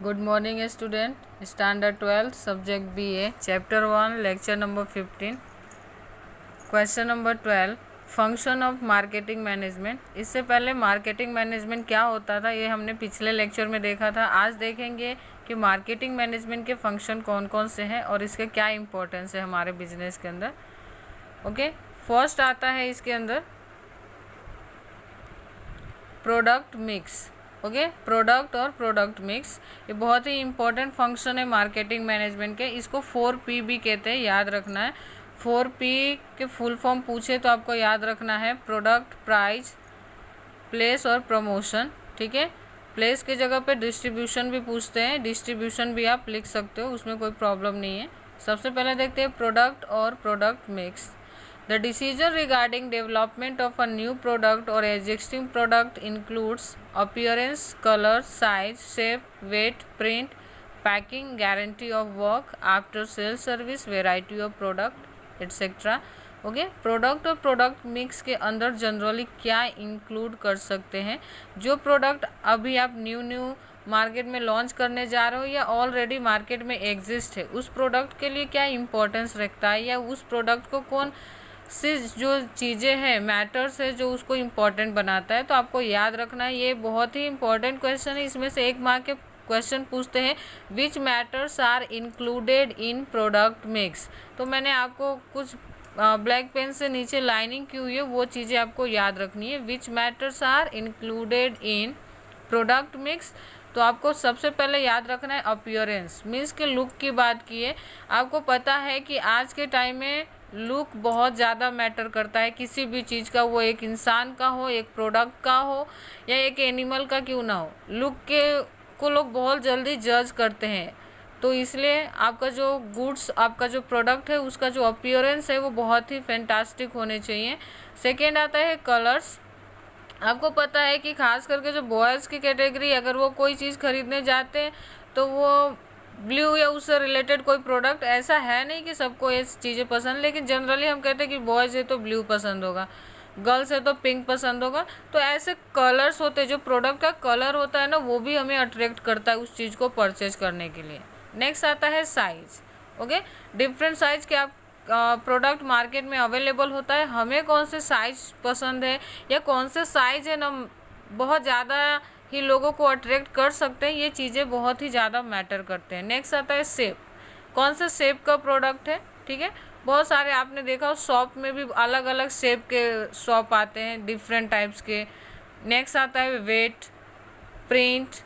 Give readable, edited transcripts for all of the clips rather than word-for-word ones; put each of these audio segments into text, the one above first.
Good morning student. Standard 12 subject BA chapter 1 lecture number 15 question number 12 function of marketing management. इससे पहले marketing management क्या होता था ये हमने पिछले लेक्चर में देखा था। आज देखेंगे कि मार्केटिंग मैनेजमेंट के फंक्शन कौन कौन से हैं और इसके क्या इंपॉर्टेंस है हमारे बिजनेस के अंदर। ओके, फर्स्ट आता है इसके अंदर प्रोडक्ट मिक्स। ओके, प्रोडक्ट और प्रोडक्ट मिक्स ये बहुत ही इंपॉर्टेंट फंक्शन है मार्केटिंग मैनेजमेंट के। इसको 4P भी कहते हैं, याद रखना है। 4P के फुल फॉर्म पूछे तो आपको याद रखना है प्रोडक्ट, प्राइस, प्लेस और प्रमोशन। ठीक है, प्लेस की जगह पे डिस्ट्रीब्यूशन भी पूछते हैं, डिस्ट्रीब्यूशन भी आप लिख सकते हो, उसमें कोई प्रॉब्लम नहीं है। सबसे पहले देखते हैं प्रोडक्ट और product mix. The decision regarding development of a new product or existing product includes appearance, color, size, shape, weight, print, packing, guarantee of work, after sales service, variety of product, etc. Okay, product और product mix के अंदर generally क्या include कर सकते हैं? जो product अभी आप न्यू मार्केट में लॉन्च करने जा रहे हो या ऑलरेडी मार्केट में एग्जिस्ट है, उस प्रोडक्ट के लिए क्या इंपॉर्टेंस रखता है, या उस प्रोडक्ट को कौन से जो चीज़ें हैं, मैटर्स है जो उसको इम्पॉर्टेंट बनाता है। तो आपको याद रखना है, ये बहुत ही इंपॉर्टेंट क्वेश्चन है। इसमें से 1 मार्क के क्वेश्चन पूछते हैं which matters are included in product mix. तो मैंने आपको कुछ ब्लैक पेन से नीचे लाइनिंग की हुई है, वो चीज़ें आपको याद रखनी है। Which matters are included in product mix. तो आपको सबसे पहले याद रखना है अपीयरेंस, मीन्स के लुक की बात की है। आपको पता है कि आज के टाइम में लुक बहुत ज़्यादा मैटर करता है किसी भी चीज़ का, वो एक इंसान का हो, एक प्रोडक्ट का हो या एक एनिमल का क्यों ना हो, लुक के को लोग बहुत जल्दी जज करते हैं। तो इसलिए आपका जो गुड्स, आपका जो प्रोडक्ट है, उसका जो अपीयरेंस है वो बहुत ही फैंटास्टिक होने चाहिए। सेकेंड आता है कलर्स। आपको पता है कि खास करके जो बॉयज़ की कैटेगरी, अगर वो कोई चीज़ खरीदने जाते हैं तो वो ब्लू या उससे रिलेटेड कोई प्रोडक्ट, ऐसा है नहीं कि सबको ये चीज़ें पसंद, लेकिन जनरली हम कहते हैं कि बॉयज़ है तो ब्लू पसंद होगा, गर्ल्स है तो पिंक पसंद होगा। तो ऐसे कलर्स होते हैं, जो प्रोडक्ट का कलर होता है ना, वो भी हमें अट्रैक्ट करता है उस चीज़ को परचेज करने के लिए। नेक्स्ट आता है साइज़। ओके, डिफरेंट साइज़ के आप प्रोडक्ट मार्केट में अवेलेबल होता है, हमें कौन से साइज़ पसंद है या कौन से साइज़ है ना बहुत ज़्यादा ही लोगों को अट्रैक्ट कर सकते हैं, ये चीज़ें बहुत ही ज़्यादा मैटर करते हैं। नेक्स्ट आता है शेप, कौन सा शेप का प्रोडक्ट है। ठीक है, बहुत सारे आपने देखा हो शॉप में भी अलग अलग शेप के शॉप आते हैं, डिफरेंट टाइप्स के। नेक्स्ट आता है weight, print,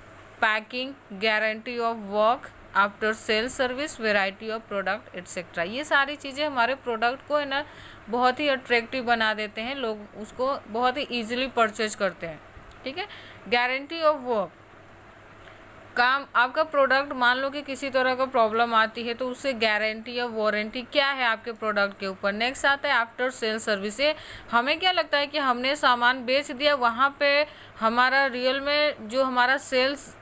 packing, guarantee of work, after sale service, variety of product etcetera. ये सारी चीज़ें हमारे प्रोडक्ट को है ना बहुत ही अट्रैक्टिव बना देते हैं, लोग उसको बहुत ही ईजिली परचेज करते हैं। ठीक है, गारंटी ऑफ वर्क, काम, आपका प्रोडक्ट मान लो कि किसी तरह का प्रॉब्लम आती है तो उससे गारंटी या वारंटी क्या है आपके प्रोडक्ट के ऊपर। नेक्स्ट आता है आफ्टर सेल सर्विस। ये हमें क्या लगता है कि हमने सामान बेच दिया, वहाँ पे हमारा रियल में जो हमारा सेल्स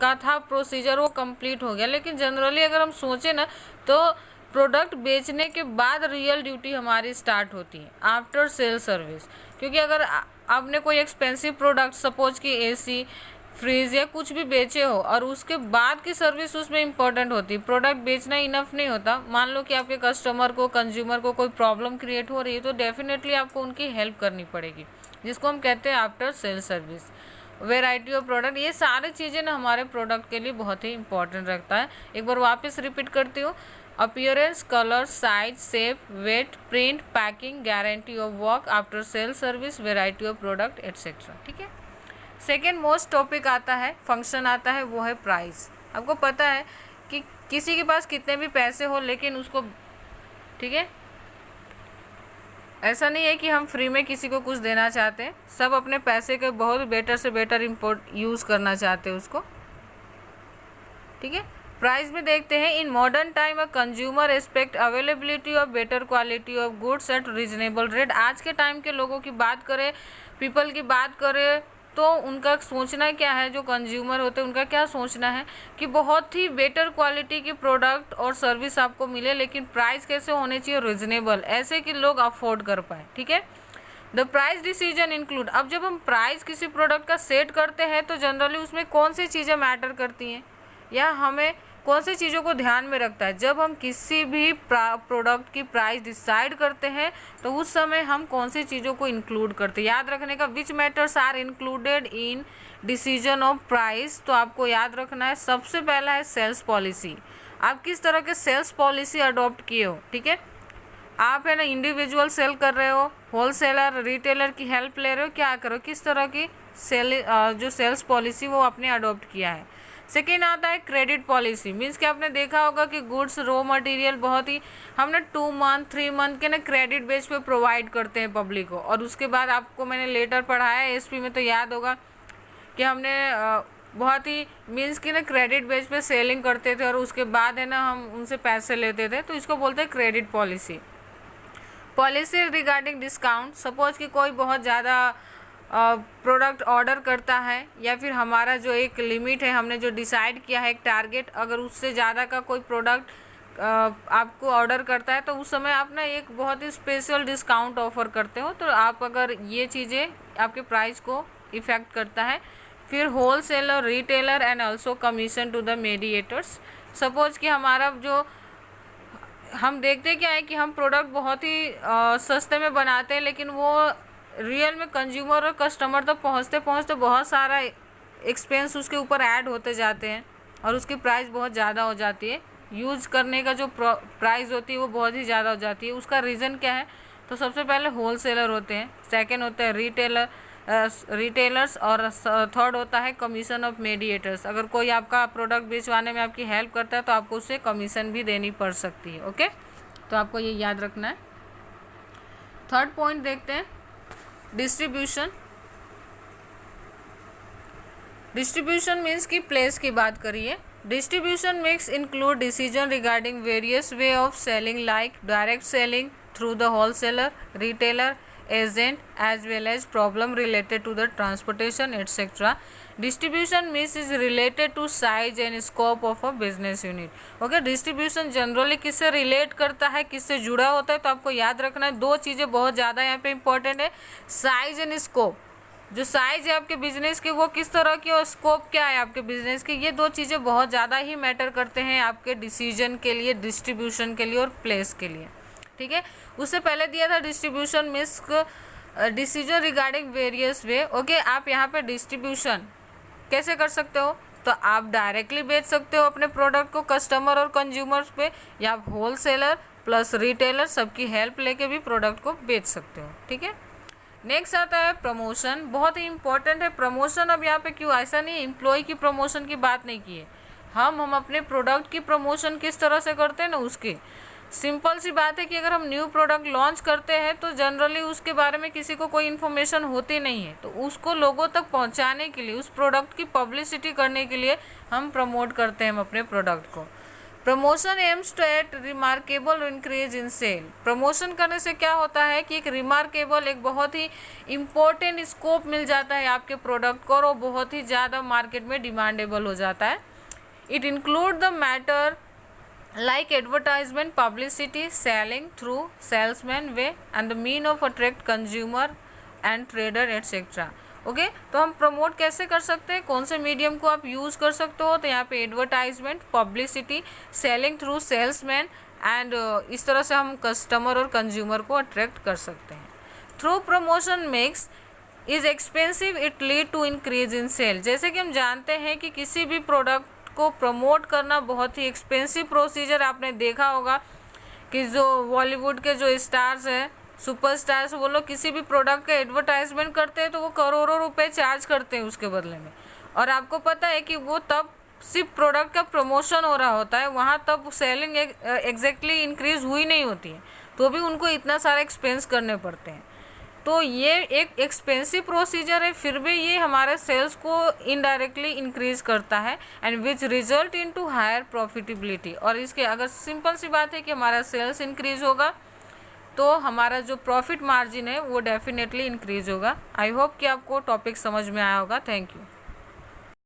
का था प्रोसीजर वो कंप्लीट हो गया, लेकिन जनरली अगर हम सोचें ना तो प्रोडक्ट बेचने के बाद रियल ड्यूटी हमारी स्टार्ट होती है आफ्टर सेल सर्विस। क्योंकि अगर आपने कोई एक्सपेंसिव प्रोडक्ट, सपोज कि AC, फ्रिज या कुछ भी बेचे हो और उसके बाद की सर्विस उसमें इंपॉर्टेंट होती है, प्रोडक्ट बेचना इनफ नहीं होता। मान लो कि आपके कस्टमर को, कंज्यूमर को कोई प्रॉब्लम क्रिएट हो रही है तो डेफिनेटली आपको उनकी हेल्प करनी पड़ेगी, जिसको हम कहते हैं after sale service. Variety of product, ये सारी चीज़ें ना हमारे प्रोडक्ट के लिए बहुत ही इंपॉर्टेंट रखता है। एक बार वापस रिपीट करती हूँ, appearance, colour, size, shape, weight, print, packing, guarantee of work, after sale service, variety of product etcetera. ठीक है, सेकेंड मोस्ट टॉपिक आता है, फंक्शन आता है, वो है प्राइस। आपको पता है कि किसी के पास कितने भी पैसे हो लेकिन उसको, ठीक है, ऐसा नहीं है कि हम फ्री में किसी को कुछ देना चाहते हैं, सब अपने पैसे के बहुत बेटर से बेटर इम्पोर्ट यूज़ करना चाहते हैं उसको। ठीक है, प्राइस में देखते हैं, in modern time a consumer expect availability of better quality of goods at reasonable rate. आज के टाइम के लोगों की बात करें, पीपल की बात करें, तो उनका सोचना क्या है, जो कंज्यूमर होते हैं उनका क्या सोचना है कि बहुत ही बेटर क्वालिटी की प्रोडक्ट और सर्विस आपको मिले, लेकिन प्राइस कैसे होने चाहिए, रिजनेबल, ऐसे कि लोग अफोर्ड कर पाए। ठीक है, द प्राइस डिसीजन इंक्लूड, अब जब हम प्राइस किसी प्रोडक्ट का सेट करते हैं तो जनरली उसमें कौन सी चीज़ें मैटर करती हैं, या हमें कौन सी चीज़ों को ध्यान में रखता है? जब हम किसी भी प्रोडक्ट की प्राइस डिसाइड करते हैं तो उस समय हम कौन सी चीज़ों को इंक्लूड करते हैं? याद रखने का, which matters are included in decision of price. तो आपको याद रखना है, सबसे पहला है सेल्स पॉलिसी। आप किस तरह के सेल्स पॉलिसी अडॉप्ट किए हो, ठीक है? आप है ना इंडिविजुअल सेल कर रहे हो, होलसेलर रिटेलर की हेल्प ले रहे हो, क्या करो, किस तरह की जो सेल्स पॉलिसी वो आपने अडॉप्ट किया है। सेकेंड आता है क्रेडिट पॉलिसी। मीन्स कि आपने देखा होगा कि गुड्स रॉ मटेरियल बहुत ही हमने 2 मंथ 3 मंथ के ना क्रेडिट बेस पे प्रोवाइड करते हैं पब्लिक को, और उसके बाद आपको मैंने लेटर पढ़ाया एसपी में, तो याद होगा कि हमने बहुत ही मीन्स कि ना क्रेडिट बेस पे सेलिंग करते थे और उसके बाद है ना हम उनसे पैसे लेते थे, तो इसको बोलते हैं credit policy. Policy regarding discount, suppose कि कोई बहुत ज़्यादा प्रोडक्ट ऑर्डर करता है या फिर हमारा जो एक लिमिट है, हमने जो डिसाइड किया है एक टारगेट, अगर उससे ज़्यादा का कोई प्रोडक्ट आपको ऑर्डर करता है तो उस समय आप ना एक बहुत ही स्पेशल डिस्काउंट ऑफर करते हो। तो आप अगर ये चीज़ें आपके प्राइस को इफ़ेक्ट करता है। फिर wholesaler retailer and also commission to the mediators. Suppose कि हमारा जो हम देखते क्या है कि हम प्रोडक्ट बहुत ही सस्ते में बनाते हैं, लेकिन वो रियल में कंज्यूमर और कस्टमर तक पहुंचते पहुंचते बहुत सारा एक्सपेंस उसके ऊपर ऐड होते जाते हैं और उसकी प्राइस बहुत ज़्यादा हो जाती है। यूज करने का जो प्राइस होती है वो बहुत ही ज़्यादा हो जाती है। उसका रीज़न क्या है? तो सबसे पहले होल सेलर होते हैं, सेकेंड होते हैं रिटेलर्स और थर्ड होता है कमीशन ऑफ मीडिएटर्स। अगर कोई आपका प्रोडक्ट बेचवाने में आपकी हेल्प करता है तो आपको उससे कमीशन भी देनी पड़ सकती है। ओके, तो आपको ये याद रखना है। थर्ड पॉइंट देखते हैं, डिस्ट्रीब्यूशन। डिस्ट्रीब्यूशन मीन्स की प्लेस की बात करिए। Distribution mix include decision regarding various way of selling like direct selling through the wholesaler retailer agent as well as problem related to the transportation etc. Distribution mix is related to size and scope of a business unit. Okay, distribution generally किससे relate करता है, किससे जुड़ा होता है? तो आपको याद रखना है दो चीज़ें बहुत ज़्यादा यहाँ पे इंपॉर्टेंट है, साइज एंड स्कोप। जो साइज है आपके बिजनेस की वो किस तरह की और स्कोप क्या है आपके बिजनेस की, ये दो चीज़ें बहुत ज़्यादा ही मैटर करते हैं आपके डिसीजन के लिए, डिस्ट्रीब्यूशन के लिए और प्लेस के लिए। ठीक है, उससे पहले दिया था distribution means decision regarding various वे। ओके, आप यहाँ पे डिस्ट्रीब्यूशन कैसे कर सकते हो? तो आप डायरेक्टली बेच सकते हो अपने प्रोडक्ट को कस्टमर और कंज्यूमर्स पे, या आप होल सेलर प्लस रिटेलर सबकी हेल्प लेके भी प्रोडक्ट को बेच सकते हो। ठीक है, नेक्स्ट आता है प्रमोशन। बहुत ही इंपॉर्टेंट है प्रमोशन। अब यहाँ पे क्यों, ऐसा नहीं एम्प्लॉय की प्रमोशन की बात नहीं की है, हम अपने प्रोडक्ट की प्रमोशन किस तरह से करते हैं ना, उसकी सिंपल सी बात है कि अगर हम न्यू प्रोडक्ट लॉन्च करते हैं तो जनरली उसके बारे में किसी को कोई इन्फॉर्मेशन होती नहीं है, तो उसको लोगों तक पहुंचाने के लिए, उस प्रोडक्ट की पब्लिसिटी करने के लिए हम प्रमोट करते हैं हम अपने प्रोडक्ट को। Promotion aims to at remarkable increase in sale. Promotion करने से क्या होता है कि एक रिमार्केबल, एक बहुत ही इम्पोर्टेंट स्कोप मिल जाता है आपके प्रोडक्ट को और वो बहुत ही ज़्यादा मार्केट में डिमांडेबल हो जाता है। It include the matter like advertisement, publicity, selling through salesman way and the mean of attract consumer and trader etc. Okay, तो हम प्रमोट कैसे कर सकते हैं, कौन से मीडियम को आप यूज़ कर सकते हो? तो यहाँ पे advertisement, publicity, selling through salesman and इस तरह से हम कस्टमर और कंज्यूमर को अट्रैक्ट कर सकते हैं। Through promotion mix is expensive, it lead to increase in sale. जैसे कि हम जानते हैं कि किसी भी प्रोडक्ट को प्रमोट करना बहुत ही एक्सपेंसिव प्रोसीजर। आपने देखा होगा कि जो बॉलीवुड के जो स्टार्स हैं, सुपरस्टार्स, वो लोग किसी भी प्रोडक्ट का एडवर्टाइजमेंट करते हैं तो वो करोड़ों रुपए चार्ज करते हैं उसके बदले में। और आपको पता है कि वो तब सिर्फ प्रोडक्ट का प्रमोशन हो रहा होता है, वहाँ तब सेलिंग एग्जैक्टली इंक्रीज हुई नहीं होती है, तो भी उनको इतना सारा एक्सपेंस करने पड़ते हैं। तो ये एक एक्सपेंसिव प्रोसीजर है, फिर भी ये हमारे सेल्स को इनडायरेक्टली इंक्रीज करता है and which result into higher profitability. और इसके अगर सिंपल सी बात है कि हमारा सेल्स इंक्रीज होगा तो हमारा जो प्रॉफिट मार्जिन है वो डेफिनेटली इंक्रीज होगा। आई होप कि आपको टॉपिक समझ में आया होगा। Thank you.